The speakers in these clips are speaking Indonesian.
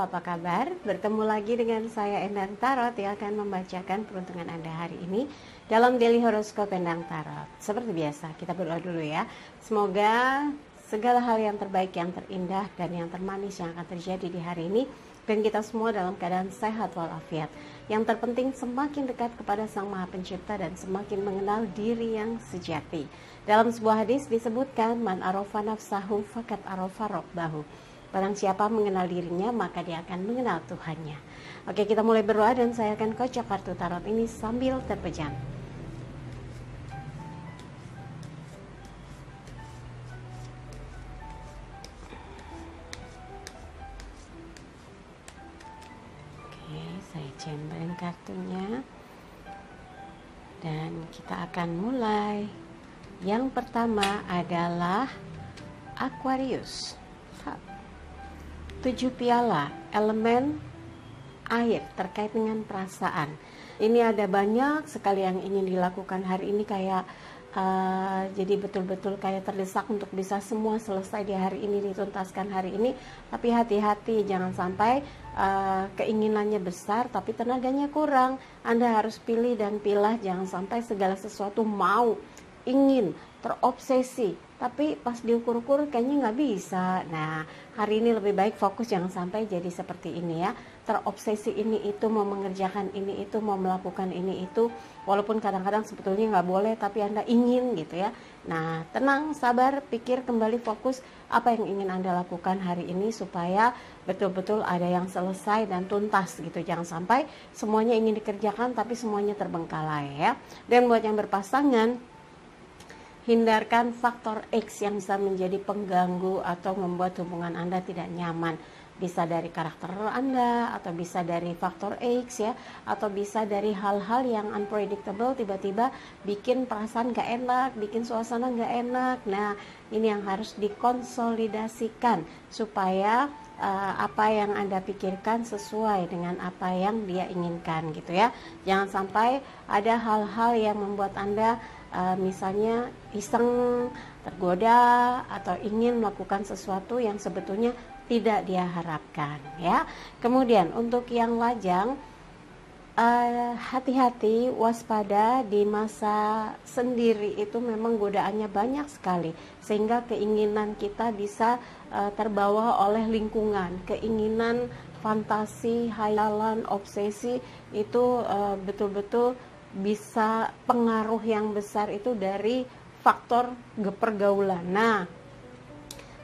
apa kabar? Bertemu lagi dengan saya Endang Tarot yang akan membacakan peruntungan Anda hari ini dalam Daily Horoscope Endang Tarot. Seperti biasa, kita berdoa dulu ya. Semoga segala hal yang terbaik, yang terindah, dan yang termanis yang akan terjadi di hari ini, dan kita semua dalam keadaan sehat walafiat. Yang terpenting semakin dekat kepada Sang Maha Pencipta dan semakin mengenal diri yang sejati. Dalam sebuah hadis disebutkan, Man arofa nafsahu fakat arofa rabbahu. Barang siapa mengenal dirinya, maka dia akan mengenal Tuhannya. Oke, kita mulai berdoa dan saya akan kocok kartu tarot ini sambil terpejam. Oke, saya cemberin kartunya. Dan kita akan mulai. Yang pertama adalah Aquarius. 7 piala, elemen air terkait dengan perasaan. Ini ada banyak sekali yang ingin dilakukan hari ini, kayak jadi betul-betul kayak terdesak untuk bisa semua selesai di hari ini, dituntaskan hari ini. Tapi hati-hati, jangan sampai keinginannya besar tapi tenaganya kurang. Anda harus pilih dan pilah, jangan sampai segala sesuatu mau, ingin, terobsesi, tapi pas diukur-ukur kayaknya nggak bisa. Nah, hari ini lebih baik fokus, jangan sampai jadi seperti ini ya. Terobsesi ini itu, mau mengerjakan ini itu, mau melakukan ini itu, walaupun kadang-kadang sebetulnya nggak boleh, tapi Anda ingin gitu ya. Nah, tenang, sabar, pikir kembali, fokus apa yang ingin Anda lakukan hari ini supaya betul-betul ada yang selesai dan tuntas gitu. Jangan sampai semuanya ingin dikerjakan tapi semuanya terbengkalai ya. Dan buat yang berpasangan, hindarkan faktor X yang bisa menjadi pengganggu atau membuat hubungan Anda tidak nyaman. Bisa dari karakter Anda, atau bisa dari faktor X ya, atau bisa dari hal-hal yang unpredictable, tiba-tiba bikin perasaan gak enak, bikin suasana gak enak. Nah, ini yang harus dikonsolidasikan supaya apa yang Anda pikirkan sesuai dengan apa yang dia inginkan gitu ya. Jangan sampai ada hal-hal yang membuat Anda misalnya iseng, tergoda, atau ingin melakukan sesuatu yang sebetulnya tidak dia harapkan ya. Kemudian untuk yang lajang, hati-hati, waspada, di masa sendiri itu memang godaannya banyak sekali, sehingga keinginan kita bisa terbawa oleh lingkungan. Keinginan, fantasi, hayalan, obsesi itu betul-betul bisa pengaruh yang besar itu dari faktor pergaulan. Nah,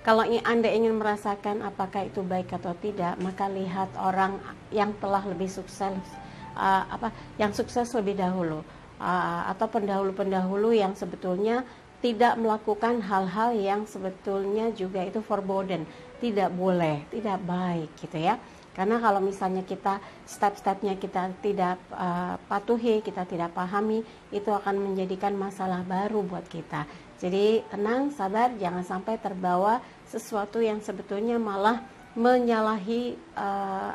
kalau Anda ingin merasakan apakah itu baik atau tidak, maka lihat orang yang telah lebih sukses, yang sukses lebih dahulu, atau pendahulu-pendahulu yang sebetulnya tidak melakukan hal-hal yang sebetulnya juga itu forbidden, tidak boleh, tidak baik gitu ya. Karena kalau misalnya kita step-stepnya kita tidak patuhi, kita tidak pahami, itu akan menjadikan masalah baru buat kita. Jadi tenang, sabar, jangan sampai terbawa sesuatu yang sebetulnya malah menyalahi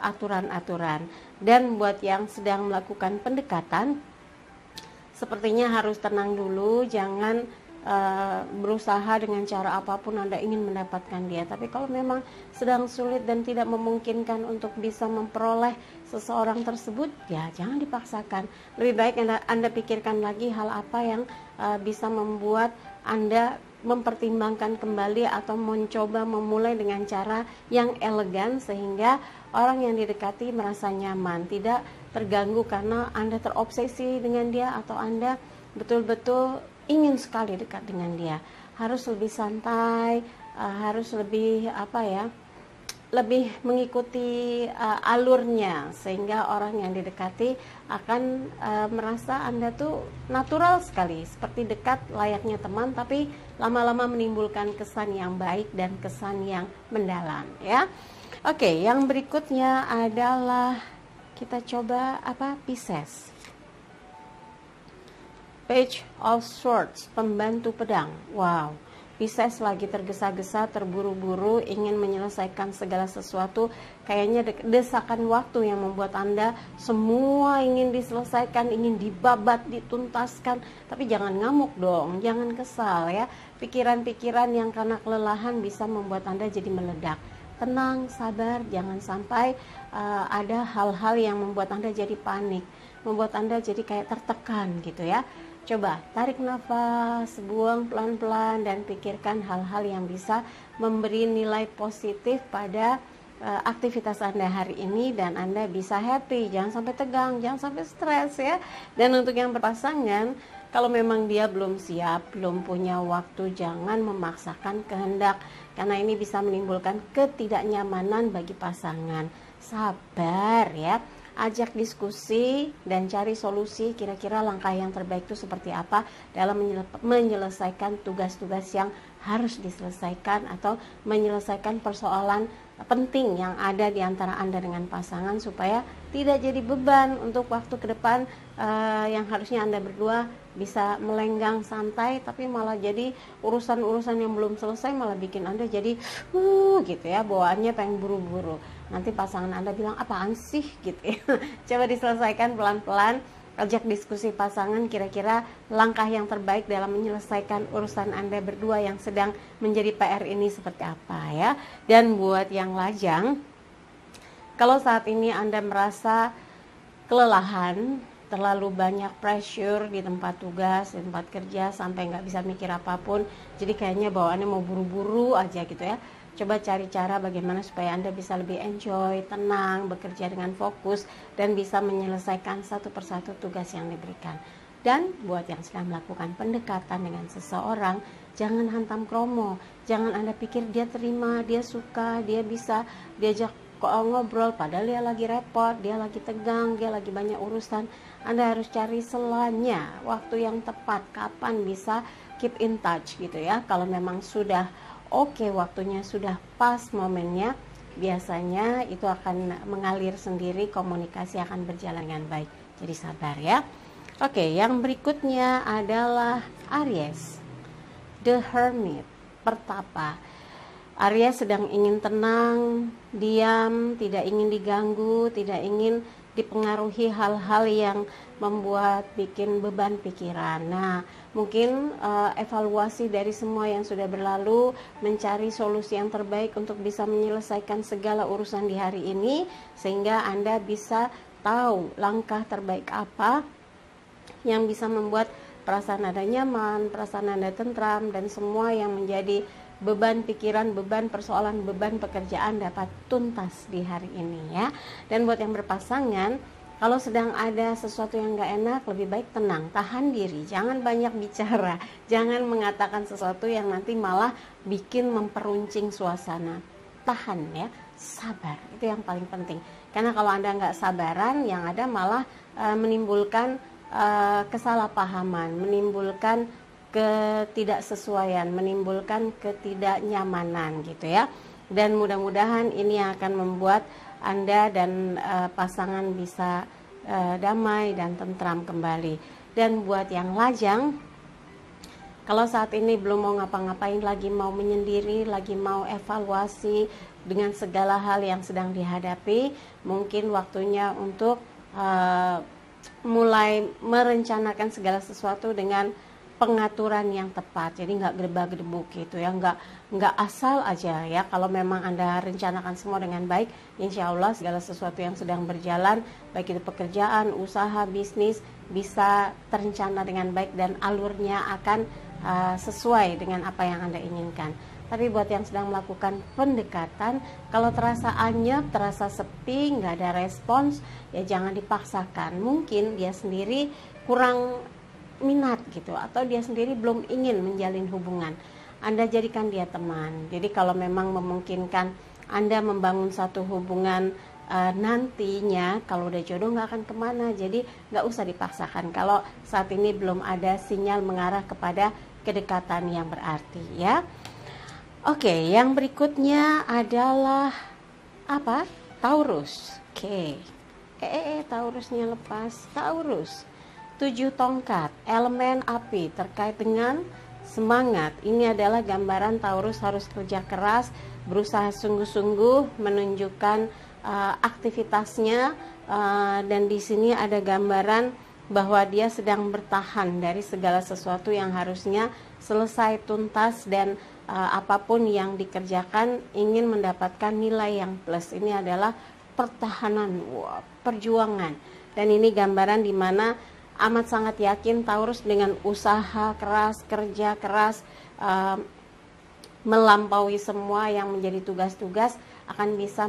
aturan-aturan. Dan buat yang sedang melakukan pendekatan, sepertinya harus tenang dulu, jangan berusaha dengan cara apapun Anda ingin mendapatkan dia. Tapi kalau memang sedang sulit dan tidak memungkinkan untuk bisa memperoleh seseorang tersebut, ya jangan dipaksakan. Lebih baik Anda pikirkan lagi hal apa yang bisa membuat Anda mempertimbangkan kembali atau mencoba memulai dengan cara yang elegan, sehingga orang yang didekati merasa nyaman, tidak terganggu karena Anda terobsesi dengan dia atau Anda betul-betul ingin sekali dekat dengan dia. Harus lebih santai, harus lebih lebih mengikuti alurnya, sehingga orang yang didekati akan merasa Anda tuh natural sekali, seperti dekat layaknya teman, tapi lama-lama menimbulkan kesan yang baik dan kesan yang mendalam ya. Oke, yang berikutnya adalah kita coba Pisces. Page of Swords, pembantu pedang. Wow, Pisces lagi tergesa-gesa, terburu-buru, ingin menyelesaikan segala sesuatu. Kayaknya desakan waktu yang membuat Anda semua ingin diselesaikan, ingin dibabat, dituntaskan. Tapi jangan ngamuk dong, jangan kesal ya. Pikiran-pikiran yang karena kelelahan bisa membuat Anda jadi meledak. tenang, sabar, jangan sampai ada hal-hal yang membuat Anda jadi panik, membuat Anda jadi kayak tertekan gitu ya. Coba tarik nafas, buang pelan-pelan, dan pikirkan hal-hal yang bisa memberi nilai positif pada aktivitas Anda hari ini, dan Anda bisa happy. Jangan sampai tegang, jangan sampai stres ya. Dan untuk yang berpasangan, kalau memang dia belum siap, belum punya waktu, jangan memaksakan kehendak, karena ini bisa menimbulkan ketidaknyamanan bagi pasangan. Sabar ya, ajak diskusi dan cari solusi, kira-kira langkah yang terbaik itu seperti apa dalam menyelesaikan tugas-tugas yang harus diselesaikan, atau menyelesaikan persoalan penting yang ada di antara Anda dengan pasangan, supaya tidak jadi beban untuk waktu ke depan yang harusnya Anda berdua bisa melenggang santai, tapi malah jadi urusan-urusan yang belum selesai malah bikin Anda jadi gitu ya, bawaannya pengen buru-buru. Nanti pasangan Anda bilang, apaan sih gitu ya. Coba diselesaikan pelan-pelan, ajak diskusi pasangan, kira-kira langkah yang terbaik dalam menyelesaikan urusan Anda berdua yang sedang menjadi PR ini seperti apa ya. Dan buat yang lajang, kalau saat ini Anda merasa kelelahan, terlalu banyak pressure di tempat tugas, di tempat kerja, sampai nggak bisa mikir apapun, jadi kayaknya bawaannya mau buru-buru aja gitu ya. Coba cari cara bagaimana supaya Anda bisa lebih enjoy, tenang, bekerja dengan fokus, dan bisa menyelesaikan satu persatu tugas yang diberikan. Dan buat yang sedang melakukan pendekatan dengan seseorang, jangan hantam kromo. Jangan Anda pikir dia terima, dia suka, dia bisa diajak ngobrol, padahal dia lagi repot, dia lagi tegang, dia lagi banyak urusan. Anda harus cari selanya, waktu yang tepat, kapan bisa keep in touch gitu ya. Kalau memang sudah oke, waktunya sudah pas momennya, biasanya itu akan mengalir sendiri, komunikasi akan berjalan dengan baik. Jadi sabar ya. Oke, yang berikutnya adalah Aries, The Hermit, pertapa. Aries sedang ingin tenang, diam, tidak ingin diganggu, tidak ingin dipengaruhi hal-hal yang membuat bikin beban pikiran. Nah, mungkin evaluasi dari semua yang sudah berlalu, mencari solusi yang terbaik untuk bisa menyelesaikan segala urusan di hari ini, sehingga Anda bisa tahu langkah terbaik apa yang bisa membuat perasaan Anda nyaman, perasaan Anda tentram, dan semua yang menjadi beban pikiran, beban persoalan, beban pekerjaan dapat tuntas di hari ini ya. Dan buat yang berpasangan, kalau sedang ada sesuatu yang gak enak, lebih baik tenang, tahan diri, jangan banyak bicara, jangan mengatakan sesuatu yang nanti malah bikin memperuncing suasana. Tahan ya, sabar, itu yang paling penting. Karena kalau Anda gak sabaran, yang ada malah menimbulkan kesalahpahaman, menimbulkan ketidaksesuaian, menimbulkan ketidaknyamanan gitu ya. Dan mudah-mudahan ini akan membuat Anda dan pasangan bisa damai dan tentram kembali. Dan buat yang lajang, kalau saat ini belum mau ngapa-ngapain, lagi mau menyendiri, lagi mau evaluasi dengan segala hal yang sedang dihadapi, mungkin waktunya untuk mulai merencanakan segala sesuatu dengan pengaturan yang tepat. Jadi nggak gedebak-gedebuk gitu ya, nggak asal aja ya. Kalau memang Anda rencanakan semua dengan baik, insya Allah segala sesuatu yang sedang berjalan, baik itu pekerjaan, usaha, bisnis, bisa terencana dengan baik dan alurnya akan sesuai dengan apa yang Anda inginkan. Tapi buat yang sedang melakukan pendekatan, kalau terasa anyep, terasa sepi, nggak ada respons, ya jangan dipaksakan. Mungkin dia sendiri kurang minat gitu, atau dia sendiri belum ingin menjalin hubungan. Anda jadikan dia teman. Jadi kalau memang memungkinkan Anda membangun satu hubungan nantinya, kalau udah jodoh nggak akan kemana, jadi nggak usah dipaksakan kalau saat ini belum ada sinyal mengarah kepada kedekatan yang berarti ya. Oke, yang berikutnya adalah apa? Taurus. Oke. Taurusnya lepas. Taurus, 7 tongkat, elemen api, terkait dengan semangat. Ini adalah gambaran Taurus harus kerja keras, berusaha sungguh-sungguh menunjukkan aktivitasnya, dan di sini ada gambaran bahwa dia sedang bertahan dari segala sesuatu yang harusnya selesai tuntas, dan apapun yang dikerjakan ingin mendapatkan nilai yang plus. Ini adalah pertahanan, perjuangan. Dan ini gambaran di mana amat sangat yakin Taurus dengan usaha keras, kerja keras, melampaui semua yang menjadi tugas-tugas, akan bisa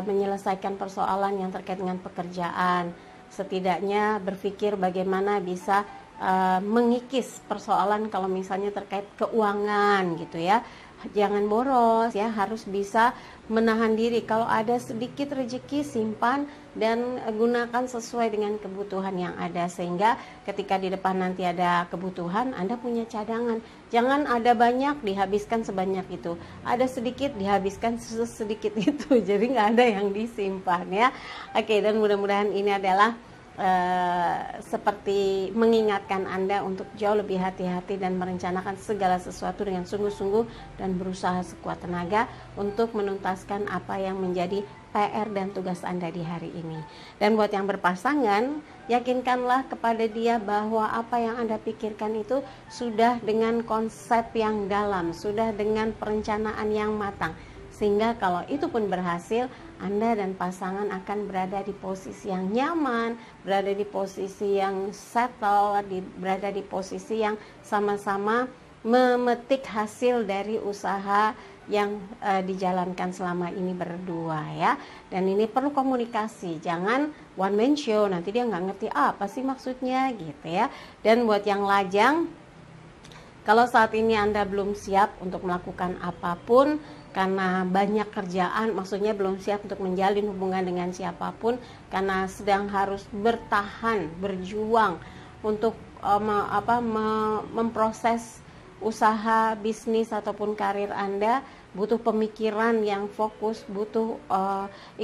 menyelesaikan persoalan yang terkait dengan pekerjaan. Setidaknya berpikir bagaimana bisa mengikis persoalan kalau misalnya terkait keuangan gitu ya. Jangan boros ya, harus bisa menahan diri. Kalau ada sedikit rezeki, simpan dan gunakan sesuai dengan kebutuhan yang ada, sehingga ketika di depan nanti ada kebutuhan, Anda punya cadangan. Jangan ada banyak dihabiskan sebanyak itu, ada sedikit dihabiskan sedikit itu, jadi nggak ada yang disimpan ya. Oke, dan mudah-mudahan ini adalah seperti mengingatkan Anda untuk jauh lebih hati-hati dan merencanakan segala sesuatu dengan sungguh-sungguh dan berusaha sekuat tenaga untuk menuntaskan apa yang menjadi PR dan tugas Anda di hari ini. Dan buat yang berpasangan, yakinkanlah kepada dia bahwa apa yang Anda pikirkan itu sudah dengan konsep yang dalam, sudah dengan perencanaan yang matang, sehingga kalau itu pun berhasil, Anda dan pasangan akan berada di posisi yang nyaman, berada di posisi yang settle, berada di posisi yang sama-sama memetik hasil dari usaha yang dijalankan selama ini berdua ya. Dan ini perlu komunikasi, jangan one man show, nanti dia nggak ngerti apa sih maksudnya gitu ya. Dan buat yang lajang, kalau saat ini Anda belum siap untuk melakukan apapun karena banyak kerjaan, maksudnya belum siap untuk menjalin hubungan dengan siapapun karena sedang harus bertahan, berjuang untuk memproses usaha, bisnis ataupun karir Anda, butuh pemikiran yang fokus, butuh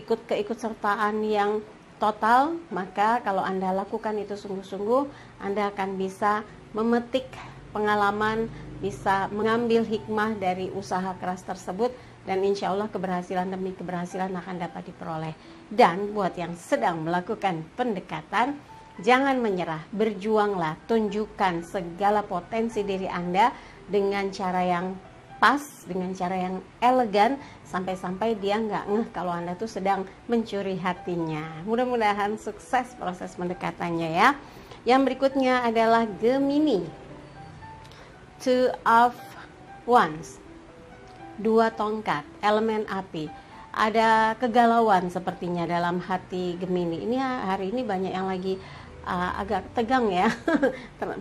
keikutsertaan yang total. Maka kalau Anda lakukan itu sungguh-sungguh, Anda akan bisa memetik pengalaman, bisa mengambil hikmah dari usaha keras tersebut, dan insya Allah keberhasilan demi keberhasilan akan dapat diperoleh. Dan buat yang sedang melakukan pendekatan, jangan menyerah, berjuanglah, tunjukkan segala potensi diri Anda dengan cara yang pas, dengan cara yang elegan, sampai-sampai dia nggak ngeh kalau Anda tuh sedang mencuri hatinya. Mudah-mudahan sukses proses pendekatannya ya. Yang berikutnya adalah Gemini. Two of Wands, dua tongkat, elemen api. Ada kegalauan sepertinya dalam hati Gemini. Ini hari ini banyak yang lagi agak tegang ya,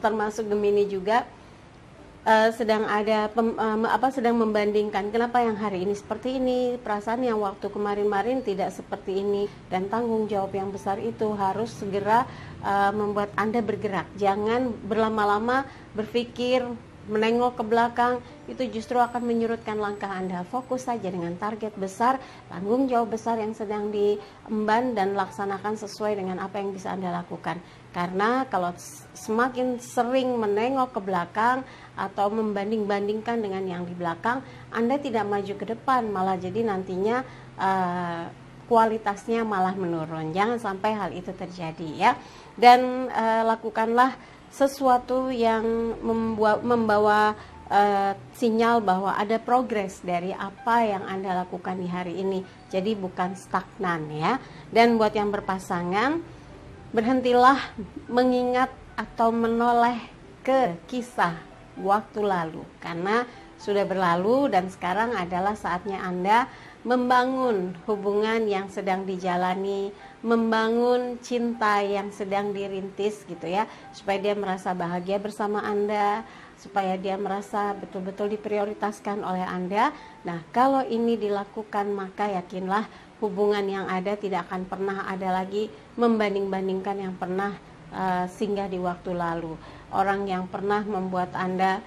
termasuk Gemini juga. Sedang ada sedang membandingkan kenapa yang hari ini seperti ini, perasaan yang waktu kemarin-marin tidak seperti ini, dan tanggung jawab yang besar itu harus segera membuat Anda bergerak. Jangan berlama-lama berpikir, menengok ke belakang, itu justru akan menyurutkan langkah Anda. Fokus saja dengan target besar, tanggung jawab besar yang sedang diemban, dan laksanakan sesuai dengan apa yang bisa Anda lakukan. Karena kalau semakin sering menengok ke belakang atau membanding-bandingkan dengan yang di belakang, Anda tidak maju ke depan, malah jadi nantinya kualitasnya malah menurun. Jangan sampai hal itu terjadi ya. Dan lakukanlah sesuatu yang membawa sinyal bahwa ada progres dari apa yang Anda lakukan di hari ini. Jadi bukan stagnan ya. Dan buat yang berpasangan, berhentilah mengingat atau menoleh ke kisah waktu lalu, karena sudah berlalu dan sekarang adalah saatnya Anda membangun hubungan yang sedang dijalani, membangun cinta yang sedang dirintis gitu ya, supaya dia merasa bahagia bersama Anda, supaya dia merasa betul-betul diprioritaskan oleh Anda. Nah, kalau ini dilakukan, maka yakinlah hubungan yang ada tidak akan pernah ada lagi membanding-bandingkan yang pernah singgah di waktu lalu. Orang yang pernah membuat Anda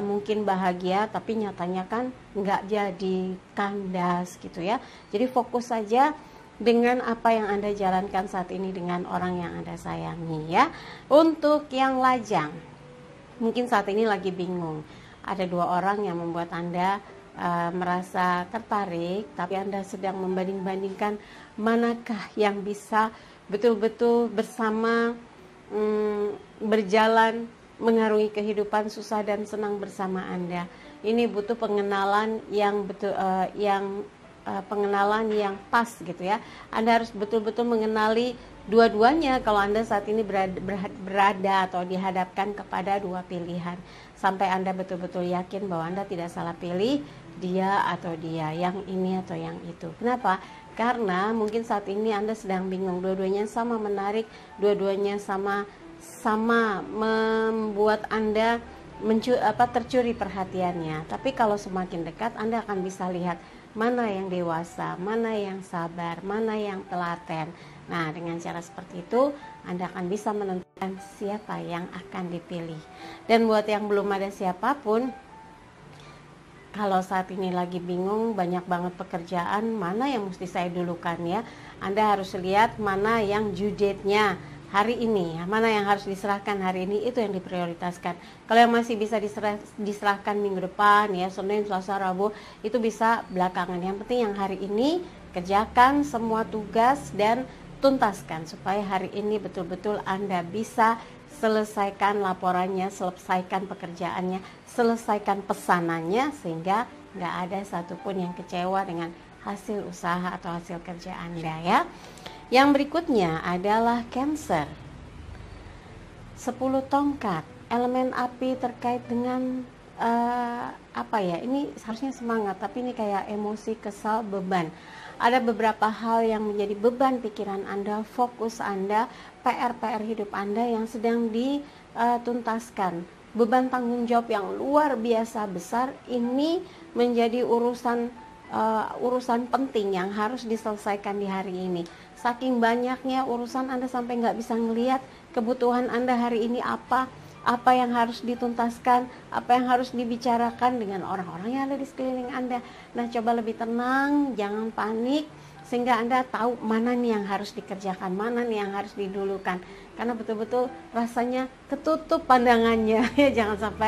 mungkin bahagia, tapi nyatanya kan nggak jadi kandas gitu ya. Jadi fokus saja dengan apa yang Anda jalankan saat ini dengan orang yang Anda sayangi ya. Untuk yang lajang, mungkin saat ini lagi bingung. Ada dua orang yang membuat Anda merasa tertarik, tapi Anda sedang membanding-bandingkan manakah yang bisa betul-betul bersama, berjalan mengarungi kehidupan susah dan senang bersama Anda. Ini butuh pengenalan yang betul, pengenalan yang pas gitu ya. Anda harus betul-betul mengenali dua-duanya kalau Anda saat ini berada atau dihadapkan kepada dua pilihan, sampai Anda betul-betul yakin bahwa Anda tidak salah pilih dia atau dia, yang ini atau yang itu. Kenapa? Karena mungkin saat ini Anda sedang bingung, dua-duanya sama menarik, dua-duanya sama membuat Anda tercuri perhatiannya. Tapi kalau semakin dekat, Anda akan bisa lihat mana yang dewasa, mana yang sabar, mana yang telaten. Nah, dengan cara seperti itu, Anda akan bisa menentukan siapa yang akan dipilih. Dan buat yang belum ada siapapun, kalau saat ini lagi bingung, banyak banget pekerjaan, mana yang mesti saya dulukan ya. Anda harus lihat mana yang due date-nya hari ini, mana yang harus diserahkan hari ini, itu yang diprioritaskan. Kalau yang masih bisa diserahkan minggu depan ya, Senin, Selasa, Rabu, itu bisa belakangan. Yang penting yang hari ini kerjakan semua tugas dan tuntaskan supaya hari ini betul-betul Anda bisa selesaikan laporannya, selesaikan pekerjaannya, selesaikan pesanannya, sehingga nggak ada satupun yang kecewa dengan hasil usaha atau hasil kerja Anda ya. Yang berikutnya adalah Cancer. 10 tongkat, elemen api terkait dengan ini harusnya semangat, tapi ini kayak emosi, kesal, beban. Ada beberapa hal yang menjadi beban pikiran Anda, fokus Anda, PR hidup Anda yang sedang dituntaskan. Beban tanggung jawab yang luar biasa besar ini menjadi urusan penting yang harus diselesaikan di hari ini. Saking banyaknya urusan Anda sampai nggak bisa ngelihat kebutuhan Anda hari ini apa yang harus dituntaskan, apa yang harus dibicarakan dengan orang-orang yang ada di sekeliling Anda. Nah, coba lebih tenang, jangan panik, sehingga Anda tahu mana nih yang harus dikerjakan, mana nih yang harus didulukan. Karena betul-betul rasanya ketutup pandangannya. Ya, jangan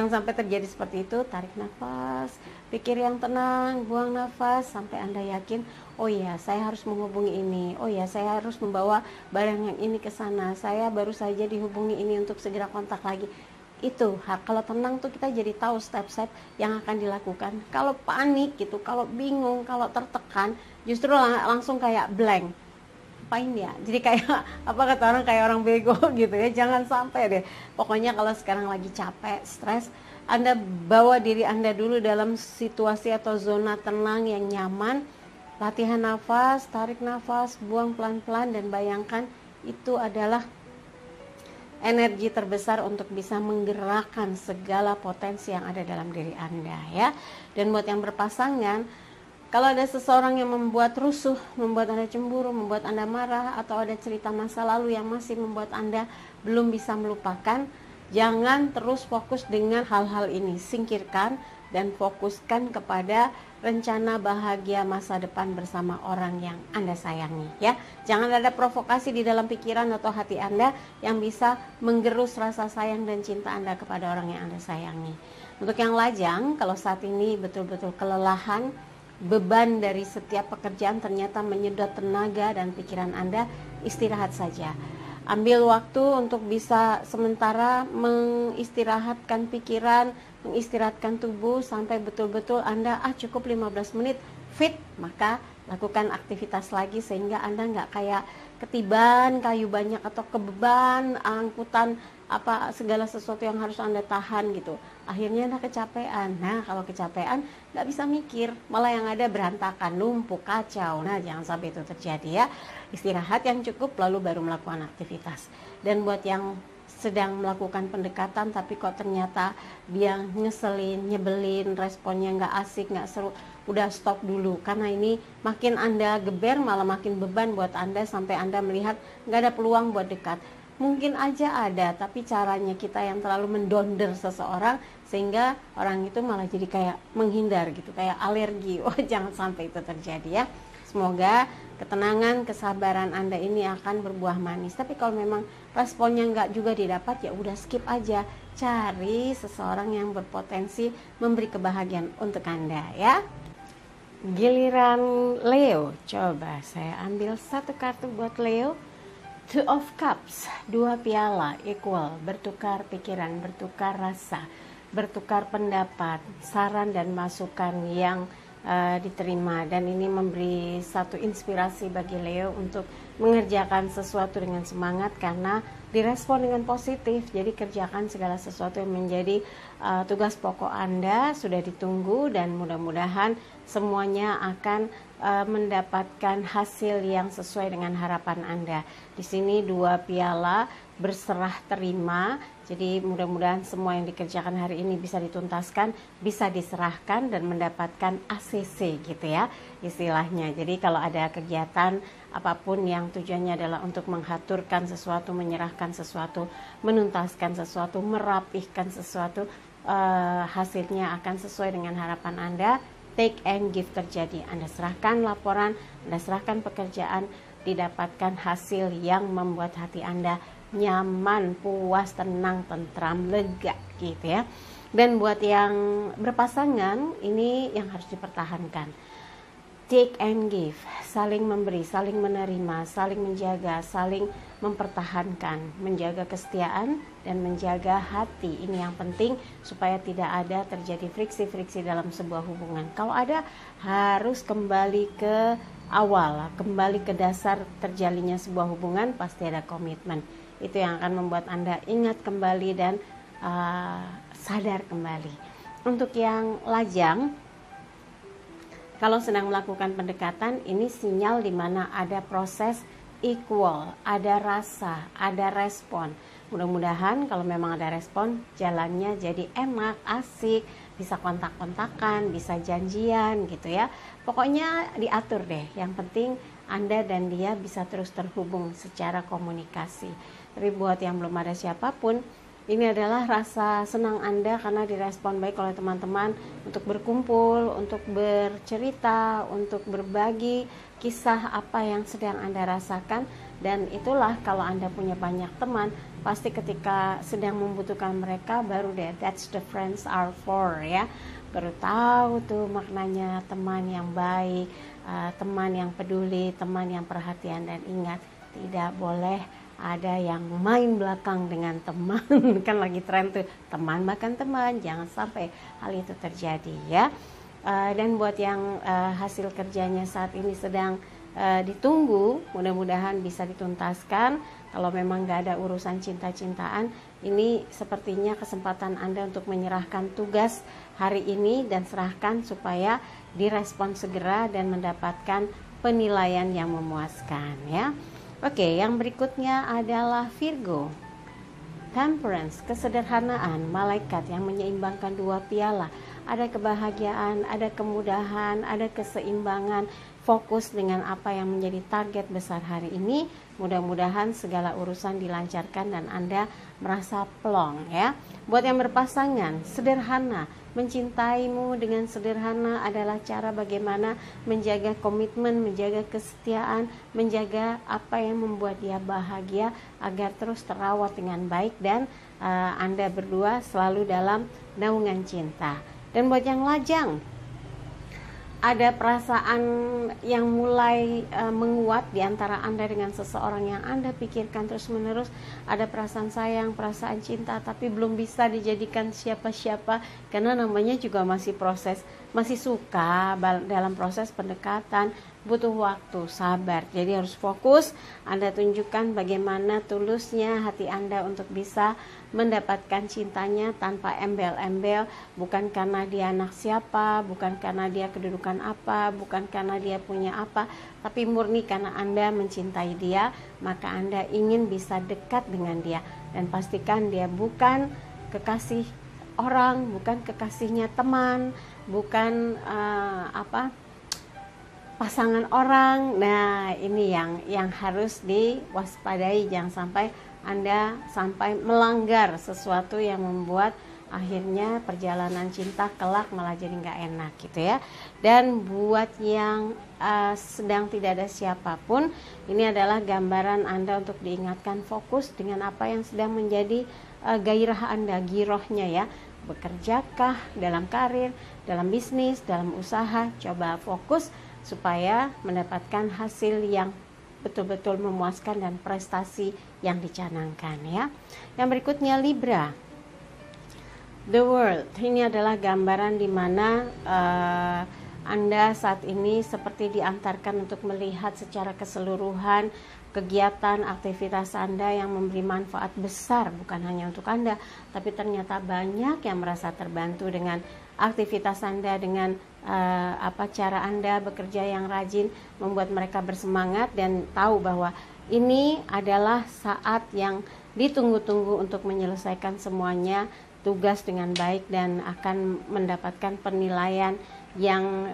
sampai terjadi seperti itu. Tarik nafas, pikir yang tenang, buang nafas sampai Anda yakin, oh ya, saya harus menghubungi ini. Oh ya, saya harus membawa barang yang ini ke sana. Saya baru saja dihubungi ini untuk segera kontak lagi. Itu kalau tenang tuh kita jadi tahu step-step yang akan dilakukan. Kalau panik gitu, kalau bingung, kalau tertekan, justru langsung kayak blank. Apain ya? Jadi kayak kata orang, kayak orang bego gitu ya. Jangan sampai deh. Pokoknya kalau sekarang lagi capek, stres, Anda bawa diri Anda dulu dalam situasi atau zona tenang yang nyaman. Latihan nafas, tarik nafas, buang pelan-pelan, dan bayangkan itu adalah energi terbesar untuk bisa menggerakkan segala potensi yang ada dalam diri Anda ya. Dan buat yang berpasangan, kalau ada seseorang yang membuat rusuh, membuat Anda cemburu, membuat Anda marah, atau ada cerita masa lalu yang masih membuat Anda belum bisa melupakan, jangan terus fokus dengan hal-hal ini. Singkirkan dan fokuskan kepada rencana bahagia masa depan bersama orang yang Anda sayangi ya. Jangan ada provokasi di dalam pikiran atau hati Anda yang bisa menggerus rasa sayang dan cinta Anda kepada orang yang Anda sayangi. Untuk yang lajang, kalau saat ini betul-betul kelelahan, beban dari setiap pekerjaan ternyata menyedot tenaga dan pikiran Anda, istirahat saja. Ambil waktu untuk bisa sementara mengistirahatkan pikiran, mengistirahatkan tubuh sampai betul-betul Anda cukup 15 menit fit, maka lakukan aktivitas lagi sehingga Anda nggak kayak ketiban kayu banyak atau kebeban angkutan segala sesuatu yang harus Anda tahan gitu. Akhirnya Anda kecapean. Nah, kalau kecapean nggak bisa mikir, malah yang ada berantakan, numpuk, kacau. Nah, jangan sampai itu terjadi ya. Istirahat yang cukup lalu baru melakukan aktivitas. Dan buat yang sedang melakukan pendekatan tapi kok ternyata dia ngeselin, nyebelin, responnya nggak asik, nggak seru, udah stop dulu, karena ini makin Anda geber malah makin beban buat Anda sampai Anda melihat nggak ada peluang buat dekat. Mungkin aja ada, tapi caranya kita yang terlalu mendonder seseorang sehingga orang itu malah jadi kayak menghindar gitu, kayak alergi. Oh, jangan sampai itu terjadi ya. Semoga ketenangan, kesabaran Anda ini akan berbuah manis. Tapi kalau memang responnya nggak juga didapat, ya udah skip aja. Cari seseorang yang berpotensi memberi kebahagiaan untuk Anda ya. Giliran Leo, coba saya ambil satu kartu buat Leo. Two of Cups, 2 piala equal, bertukar pikiran, bertukar rasa, bertukar pendapat, saran dan masukan yang diterima, dan ini memberi satu inspirasi bagi Leo untuk mengerjakan sesuatu dengan semangat karena direspon dengan positif. Jadi kerjakan segala sesuatu yang menjadi tugas pokok Anda, sudah ditunggu, dan mudah-mudahan semuanya akan mendapatkan hasil yang sesuai dengan harapan Anda. Di sini 2 piala berserah terima. Jadi mudah-mudahan semua yang dikerjakan hari ini bisa dituntaskan, bisa diserahkan dan mendapatkan ACC gitu ya istilahnya. Jadi kalau ada kegiatan apapun yang tujuannya adalah untuk menghaturkan sesuatu, menyerahkan sesuatu, menuntaskan sesuatu, merapihkan sesuatu, hasilnya akan sesuai dengan harapan Anda. Take and give terjadi. Anda serahkan laporan, Anda serahkan pekerjaan, didapatkan hasil yang membuat hati Anda nyaman, puas, tenang, tentram, lega gitu ya. Dan buat yang berpasangan, ini yang harus dipertahankan. Take and give, saling memberi, saling menerima, saling menjaga, saling mempertahankan, menjaga kesetiaan dan menjaga hati. Ini yang penting supaya tidak ada terjadi friksi-friksi dalam sebuah hubungan. Kalau ada, harus kembali ke awal, kembali ke dasar terjalinnya sebuah hubungan, pasti ada komitmen. Itu yang akan membuat Anda ingat kembali dan sadar kembali. Untuk yang lajang, kalau sedang melakukan pendekatan, ini sinyal di mana ada proses equal, ada rasa, ada respon. Mudah-mudahan kalau memang ada respon, jalannya jadi enak, asik, bisa kontak-kontakan, bisa janjian gitu ya. Pokoknya diatur deh. Yang penting Anda dan dia bisa terus terhubung secara komunikasi. Tapi buat yang belum ada siapapun, ini adalah rasa senang Anda karena direspon baik oleh teman-teman untuk berkumpul, untuk bercerita, untuk berbagi kisah apa yang sedang Anda rasakan. Dan itulah kalau Anda punya banyak teman, pasti ketika sedang membutuhkan mereka, baru deh, that's the friends are for ya. Baru tahu tuh maknanya teman yang baik, teman yang peduli, teman yang perhatian. Dan ingat, tidak boleh ada yang main belakang dengan teman. Kan lagi tren tuh, teman makan teman, jangan sampai hal itu terjadi ya. Dan buat yang hasil kerjanya saat ini sedang ditunggu, mudah-mudahan bisa dituntaskan. Kalau memang gak ada urusan cinta-cintaan, ini sepertinya kesempatan Anda untuk menyerahkan tugas hari ini dan serahkan supaya direspon segera dan mendapatkan penilaian yang memuaskan ya. Oke, yang berikutnya adalah Virgo. Temperance, kesederhanaan, malaikat yang menyeimbangkan 2 piala. Ada kebahagiaan, ada kemudahan, ada keseimbangan, fokus dengan apa yang menjadi target besar hari ini. Mudah-mudahan segala urusan dilancarkan dan Anda merasa plong ya. Buat yang berpasangan, sederhana, mencintaimu dengan sederhana adalah cara bagaimana menjaga komitmen, menjaga kesetiaan, menjaga apa yang membuat dia bahagia agar terus terawat dengan baik dan Anda berdua selalu dalam naungan cinta. Dan buat yang lajang, ada perasaan yang mulai menguat di antara Anda dengan seseorang yang Anda pikirkan terus-menerus. Ada perasaan sayang, perasaan cinta, tapi belum bisa dijadikan siapa-siapa karena namanya juga masih proses, masih suka dalam proses pendekatan, butuh waktu, sabar. Jadi harus fokus, Anda tunjukkan bagaimana tulusnya hati Anda untuk bisa mendapatkan cintanya tanpa embel-embel, bukan karena dia anak siapa, bukan karena dia kedudukan apa, bukan karena dia punya apa, tapi murni karena Anda mencintai dia, maka Anda ingin bisa dekat dengan dia. Dan pastikan dia bukan kekasih orang, bukan kekasihnya teman, bukan pasangan orang. Nah, ini yang harus diwaspadai, jangan sampai Anda sampai melanggar sesuatu yang membuat akhirnya perjalanan cinta kelak malah jadi nggak enak gitu ya. Dan buat yang sedang tidak ada siapapun, ini adalah gambaran Anda untuk diingatkan fokus dengan apa yang sedang menjadi gairah Anda, girohnya ya. Bekerjakah dalam karir, dalam bisnis, dalam usaha, coba fokus supaya mendapatkan hasil yang betul-betul memuaskan dan prestasi yang dicanangkan ya. Yang berikutnya Libra. The World, ini adalah gambaran di mana Anda saat ini seperti diantarkan untuk melihat secara keseluruhan kegiatan aktivitas Anda yang memberi manfaat besar, bukan hanya untuk Anda, tapi ternyata banyak yang merasa terbantu dengan aktivitas Anda, dengan cara Anda bekerja yang rajin, membuat mereka bersemangat dan tahu bahwa ini adalah saat yang ditunggu-tunggu untuk menyelesaikan semuanya tugas dengan baik dan akan mendapatkan penilaian yang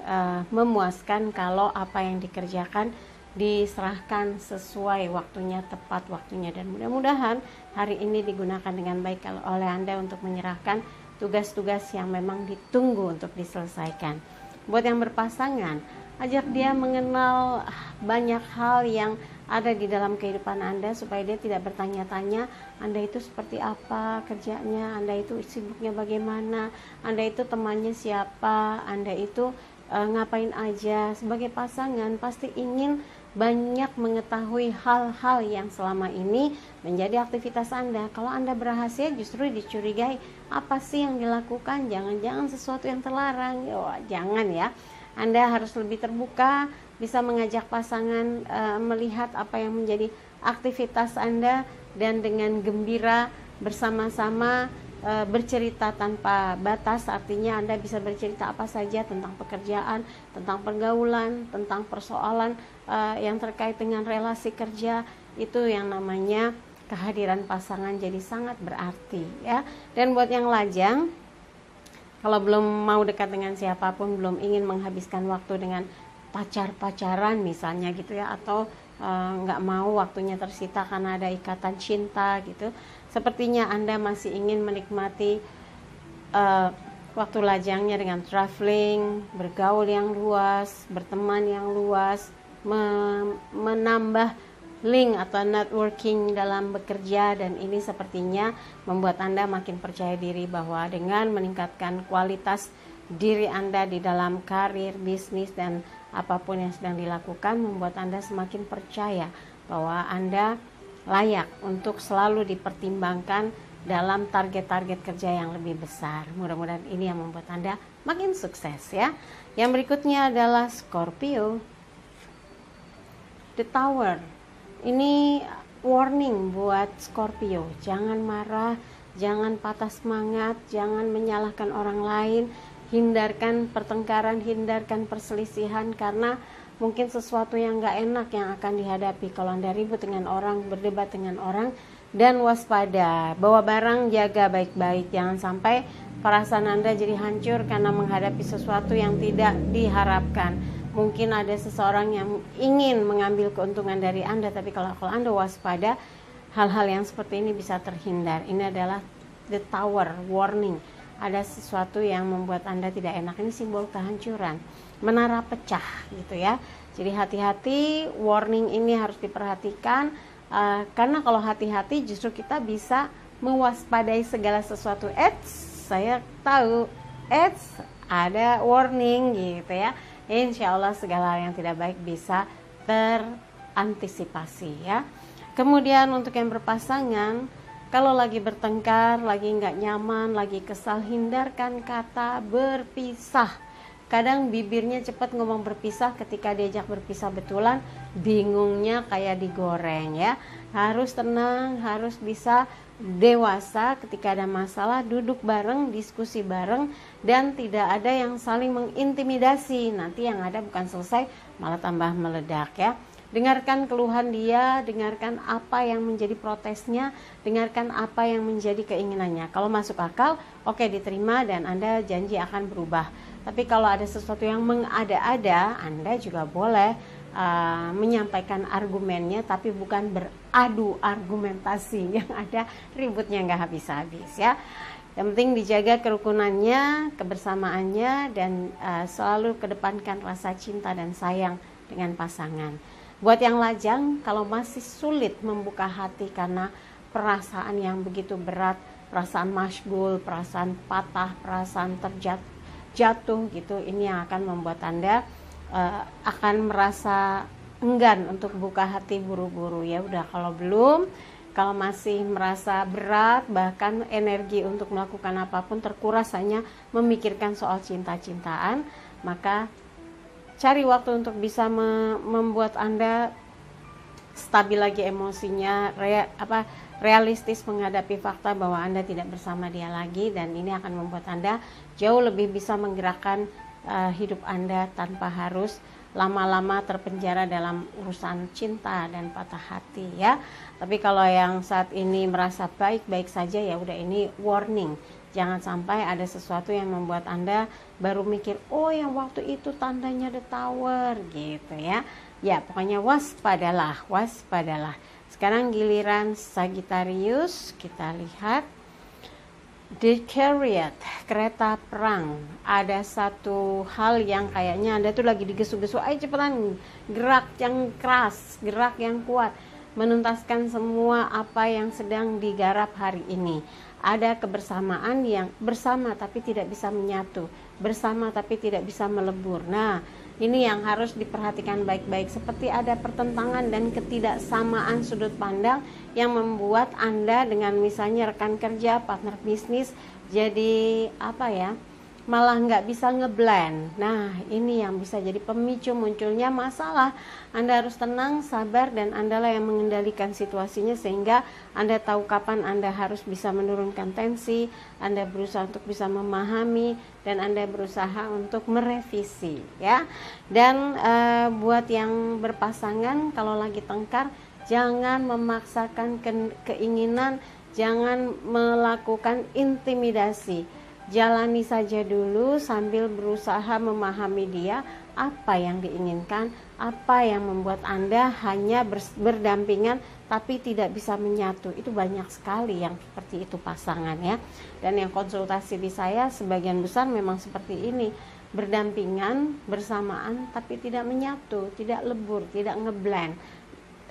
memuaskan kalau apa yang dikerjakan diserahkan sesuai waktunya, tepat waktunya, dan mudah-mudahan hari ini digunakan dengan baik oleh Anda untuk menyerahkan tugas-tugas yang memang ditunggu untuk diselesaikan. Buat yang berpasangan, ajak dia mengenal banyak hal yang ada di dalam kehidupan Anda supaya dia tidak bertanya-tanya Anda itu seperti apa kerjanya, Anda itu sibuknya bagaimana, Anda itu temannya siapa, Anda itu ngapain aja. Sebagai pasangan pasti ingin banyak mengetahui hal-hal yang selama ini menjadi aktivitas Anda. Kalau Anda berhasil justru dicurigai apa sih yang dilakukan, jangan-jangan sesuatu yang terlarang. Jangan ya. Anda harus lebih terbuka, bisa mengajak pasangan melihat apa yang menjadi aktivitas Anda dan dengan gembira bersama-sama bercerita tanpa batas. Artinya Anda bisa bercerita apa saja tentang pekerjaan, tentang pergaulan, tentang persoalan yang terkait dengan relasi kerja. Itu yang namanya kehadiran pasangan jadi sangat berarti ya. Dan buat yang lajang, kalau belum mau dekat dengan siapapun, belum ingin menghabiskan waktu dengan pacaran misalnya gitu ya, atau nggak mau waktunya tersita karena ada ikatan cinta gitu, sepertinya Anda masih ingin menikmati waktu lajangnya dengan traveling, bergaul yang luas, berteman yang luas, menambah link atau networking dalam bekerja, dan ini sepertinya membuat Anda makin percaya diri bahwa dengan meningkatkan kualitas diri Anda di dalam karir, bisnis, dan apapun yang sedang dilakukan, membuat Anda semakin percaya bahwa Anda layak untuk selalu dipertimbangkan dalam target-target kerja yang lebih besar. Mudah-mudahan ini yang membuat Anda makin sukses ya. Yang berikutnya adalah Scorpio. The Tower. Ini warning buat Scorpio. Jangan marah, jangan patah semangat, jangan menyalahkan orang lain, hindarkan pertengkaran, hindarkan perselisihan, karena mungkin sesuatu yang gak enak yang akan dihadapi kalau Anda ribut dengan orang, berdebat dengan orang. Dan waspada, bawa barang jaga baik-baik, jangan sampai perasaan Anda jadi hancur karena menghadapi sesuatu yang tidak diharapkan. Mungkin ada seseorang yang ingin mengambil keuntungan dari Anda, tapi kalau Anda waspada, hal-hal yang seperti ini bisa terhindar. Ini adalah the tower, warning. Ada sesuatu yang membuat Anda tidak enak. Ini simbol kehancuran, menara pecah gitu ya. Jadi hati-hati, warning ini harus diperhatikan, karena kalau hati-hati justru kita bisa mewaspadai segala sesuatu. Saya tahu, ada warning gitu ya. Insya Allah segala yang tidak baik bisa terantisipasi ya. Kemudian untuk yang berpasangan, kalau lagi bertengkar, lagi nggak nyaman, lagi kesal, hindarkan kata berpisah. Kadang bibirnya cepat ngomong berpisah, ketika diajak berpisah betulan bingungnya kayak digoreng ya. Harus tenang, harus bisa dewasa. Ketika ada masalah duduk bareng, diskusi bareng, dan tidak ada yang saling mengintimidasi. Nanti yang ada bukan selesai malah tambah meledak ya. Dengarkan keluhan dia, dengarkan apa yang menjadi protesnya, dengarkan apa yang menjadi keinginannya. Kalau masuk akal, oke, diterima dan Anda janji akan berubah. Tapi kalau ada sesuatu yang mengada-ada, Anda juga boleh menyampaikan argumennya, tapi bukan beradu argumentasi yang ada ributnya nggak habis-habis ya. Yang penting dijaga kerukunannya, kebersamaannya, dan selalu kedepankan rasa cinta dan sayang dengan pasangan. Buat yang lajang, kalau masih sulit membuka hati karena perasaan yang begitu berat, perasaan masyghul, perasaan patah, perasaan terjatuh gitu, ini yang akan membuat Anda akan merasa enggan untuk buka hati buru-buru. Ya udah, kalau belum, kalau masih merasa berat, bahkan energi untuk melakukan apapun terkuras hanya memikirkan soal cinta-cintaan, maka cari waktu untuk bisa membuat Anda stabil lagi emosinya, realistis menghadapi fakta bahwa Anda tidak bersama dia lagi, dan ini akan membuat Anda jauh lebih bisa menggerakkan hidup Anda tanpa harus lama-lama terpenjara dalam urusan cinta dan patah hati ya. Tapi kalau yang saat ini merasa baik-baik saja, ya udah, ini warning. Jangan sampai ada sesuatu yang membuat Anda baru mikir, oh yang waktu itu tandanya the tower gitu ya. Ya pokoknya waspadalah, waspadalah. Sekarang giliran Sagittarius, kita lihat The Chariot, kereta perang. Ada satu hal yang kayaknya Anda tuh lagi digesu-gesu, ayo cepetan, gerak yang keras, gerak yang kuat, menuntaskan semua apa yang sedang digarap hari ini. Ada kebersamaan yang bersama tapi tidak bisa menyatu, bersama tapi tidak bisa melebur. Nah, ini yang harus diperhatikan baik-baik, seperti ada pertentangan dan ketidaksamaan sudut pandang yang membuat Anda dengan misalnya rekan kerja, partner bisnis, jadi malah nggak bisa ngeblend. Nah, ini yang bisa jadi pemicu munculnya masalah. Anda harus tenang, sabar, dan Anda lah yang mengendalikan situasinya sehingga Anda tahu kapan Anda harus bisa menurunkan tensi, Anda berusaha untuk bisa memahami, dan Anda berusaha untuk merevisi ya. Dan buat yang berpasangan, kalau lagi tengkar, jangan memaksakan keinginan, jangan melakukan intimidasi. Jalani saja dulu sambil berusaha memahami dia, apa yang diinginkan, apa yang membuat Anda hanya berdampingan tapi tidak bisa menyatu. Itu banyak sekali yang seperti itu pasangan ya. Dan yang konsultasi di saya sebagian besar memang seperti ini, berdampingan, bersamaan tapi tidak menyatu, tidak lebur, tidak ngeblend.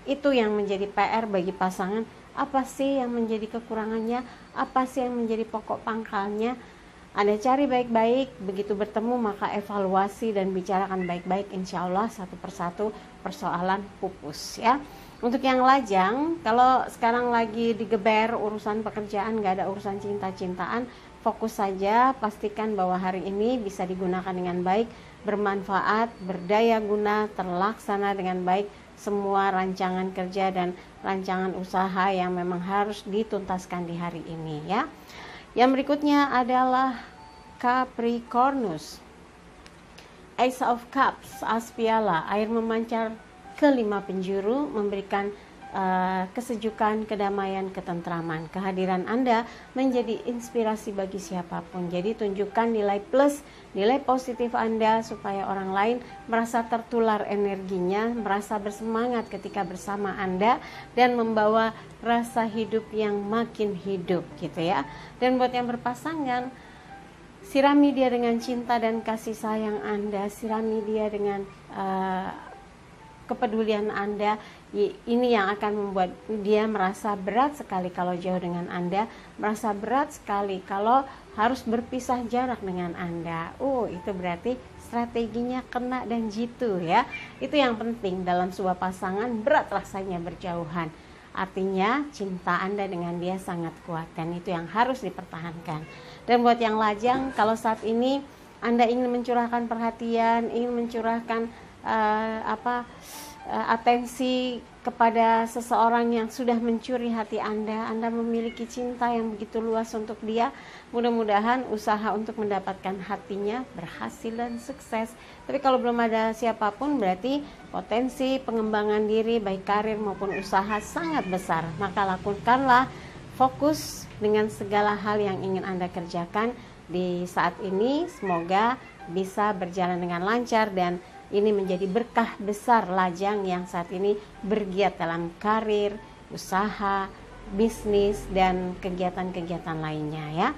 Itu yang menjadi PR bagi pasangan. Apa sih yang menjadi kekurangannya? Apa sih yang menjadi pokok pangkalnya? Anda cari baik-baik, begitu bertemu maka evaluasi dan bicarakan baik-baik, insya Allah satu persatu persoalan pupus ya. Untuk yang lajang, kalau sekarang lagi digeber urusan pekerjaan, gak ada urusan cinta-cintaan, fokus saja, pastikan bahwa hari ini bisa digunakan dengan baik, bermanfaat, berdaya guna, terlaksana dengan baik semua rancangan kerja dan rancangan usaha yang memang harus dituntaskan di hari ini ya. Yang berikutnya adalah Capricornus, Ace of Cups, as piala, air memancar ke 5 penjuru, memberikan kesejukan, kedamaian, ketentraman. Kehadiran Anda menjadi inspirasi bagi siapapun. Jadi tunjukkan nilai plus, nilai positif Anda supaya orang lain merasa tertular energinya, merasa bersemangat ketika bersama Anda, dan membawa rasa hidup yang makin hidup gitu ya. Dan buat yang berpasangan, sirami dia dengan cinta dan kasih sayang Anda, sirami dia dengan kepedulian Anda. Ini yang akan membuat dia merasa berat sekali kalau jauh dengan Anda, merasa berat sekali kalau harus berpisah jarak dengan Anda. Itu berarti strateginya kena dan jitu ya. Itu yang penting dalam sebuah pasangan, berat rasanya berjauhan. Artinya cinta Anda dengan dia sangat kuat, dan itu yang harus dipertahankan. Dan buat yang lajang, kalau saat ini Anda ingin mencurahkan perhatian, ingin mencurahkan atensi kepada seseorang yang sudah mencuri hati Anda memiliki cinta yang begitu luas untuk dia, mudah-mudahan usaha untuk mendapatkan hatinya berhasil dan sukses. Tapi kalau belum ada siapapun, berarti potensi pengembangan diri baik karir maupun usaha sangat besar. Maka lakukanlah, fokus dengan segala hal yang ingin Anda kerjakan di saat ini. Semoga bisa berjalan dengan lancar, dan ini menjadi berkah besar lajang yang saat ini bergiat dalam karir, usaha, bisnis, dan kegiatan-kegiatan lainnya ya.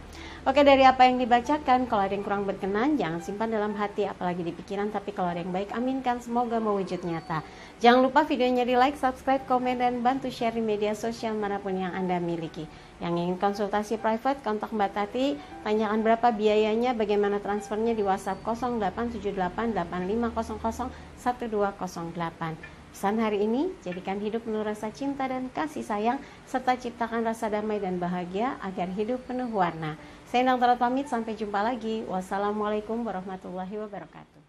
Oke, dari apa yang dibacakan, kalau ada yang kurang berkenan, jangan simpan dalam hati apalagi di pikiran, tapi kalau ada yang baik, aminkan, semoga mewujud nyata. Jangan lupa videonya di like, subscribe, komen, dan bantu share di media sosial manapun yang Anda miliki. Yang ingin konsultasi private, kontak Mbak Tati, tanyakan berapa biayanya, bagaimana transfernya di WhatsApp 087885001208. Pesan hari ini, jadikan hidup penuh rasa cinta dan kasih sayang, serta ciptakan rasa damai dan bahagia agar hidup penuh warna. Saya Endang Tarot pamit, sampai jumpa lagi. Wassalamualaikum warahmatullahi wabarakatuh.